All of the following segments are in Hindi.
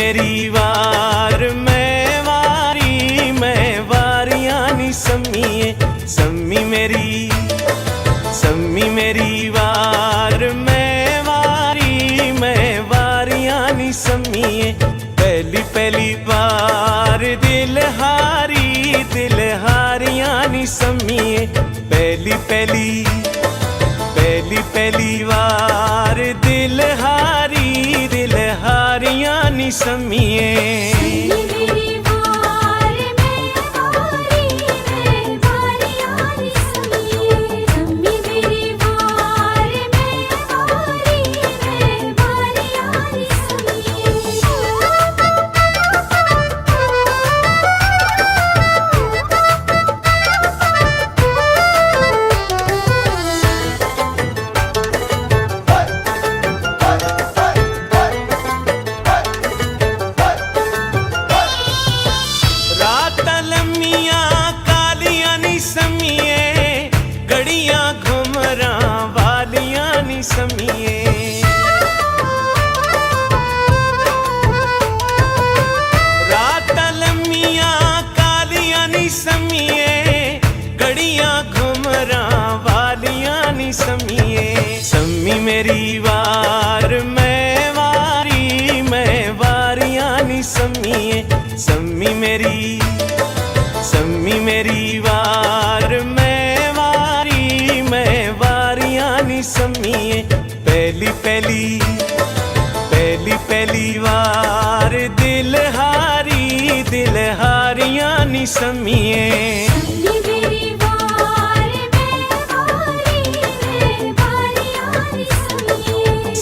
मेरी वार मैं वारियां नी सम्मीए सम्मी मेरी वार मैं वारियां नी सम्मीए पहली पहली बार दिल हारियां नी सम्मीए पहली पहली बार दिल हारियां नी सम्मीए सम्मीए रात लम्मियां कालियां नी सम्मीए गड़ियां घुमरा वालियां नी सम्मीए सम्मी मेरी वार मैं वारियां नी सम्मीए सम्मी मेरी वार मैं वारियां नी सम्मीए पहली पहली बार दिल हारियां नी सम्मीए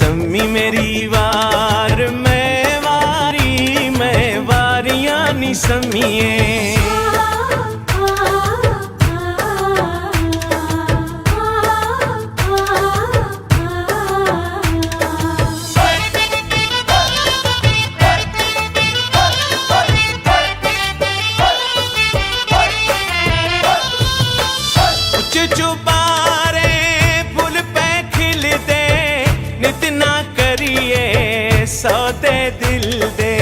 सम्मी मेरी वार मैं वारियां नी सम्मीए चुपारे फुल पे खिलते नित ना करिए सौदे दिल दे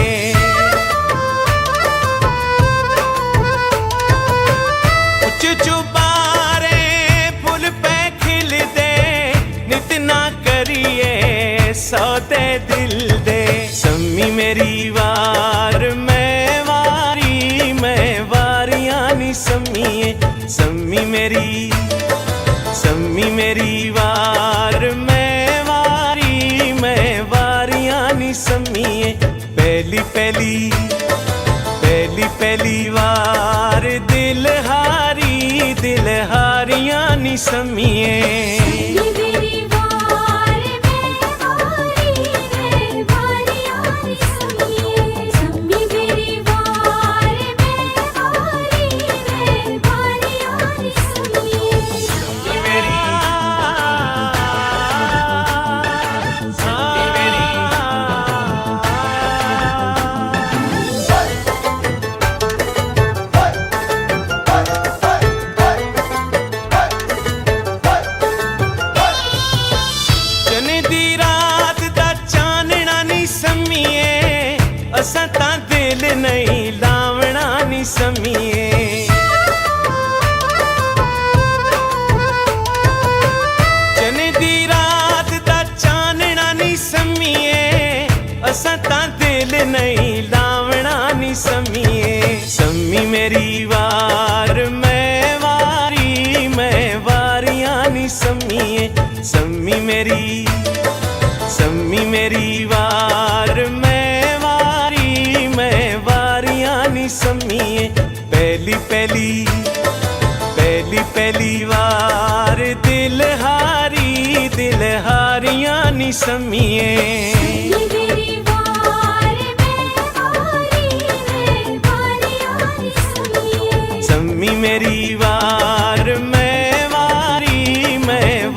चुपारे फुल पे खिलते नित ना करिए सौदे दिल दे सम्मी मेरी वार मैं वारियां नी सम्मीए सम्मी मेरी वार मैं वारियां नी सम्मीए पहली पहली बार दिल हारियां नी सम्मीए असां तां दिल नहीं लावना नी सम्मीए जने दी रात दा चानना नी सम्मीए असां तां दिल नहीं लावना नी सम्मीए सम्मी मेरी वार मैं वारियां नी नी सम्मीए पहली पहली पहली पहली वार दिल हारियां नी सम्मीए सम्मी मेरी वार मैं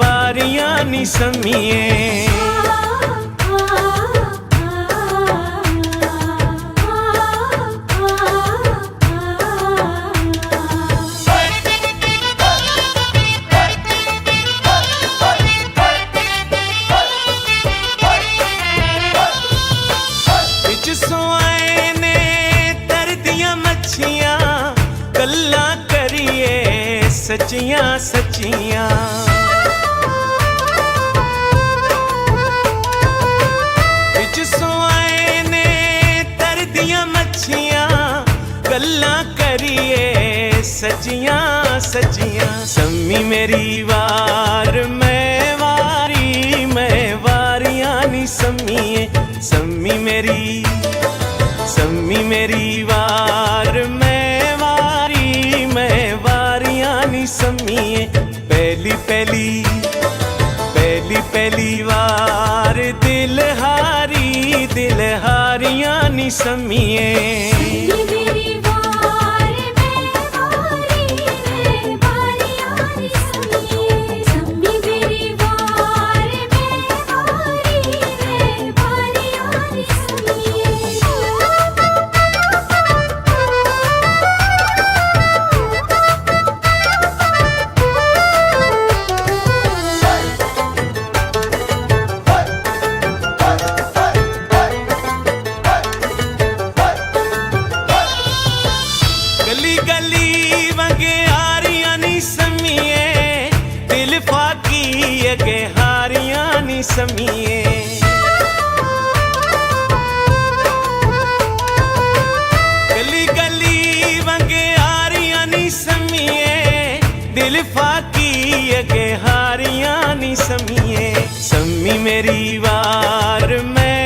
वारियां नी सम्मीए गल्ला करिए सच्चियां सच्चियां बिच सोआए ने तरदियां मच्छियां गल्ला करिए सच्चियां सच्चियां सम्मी मेरी वार मैं वारियां नी सम्मीए सम्मी मेरी वार मैं वारियां नी सम्मीए पहली पहली पहली पहली वार दिल हारियां नी सम्मीए गली गली वगे हारियां नी सम्मीए दिल फाकी अगे हारियां नी सम्मीए गली गली वगे हारियां नी सम्मीए दिल फाकी अगे हारियां नी सम्मीए सम्मी मेरी वार मैं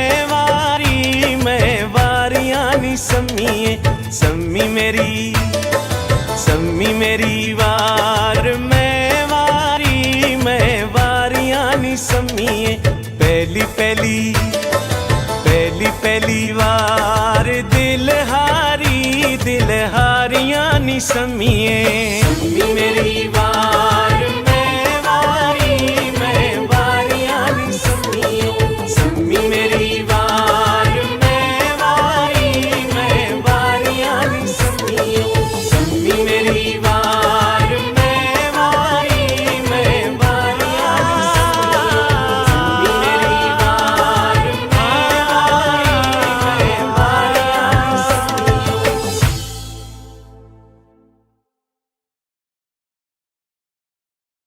वारियां नी सम्मीए सम्मी मेरी वार मैं वारियां नी सम्मीए पहली पहली पहली पहली वार दिल हारियां नी सम्मीए सम्मी मेरी वार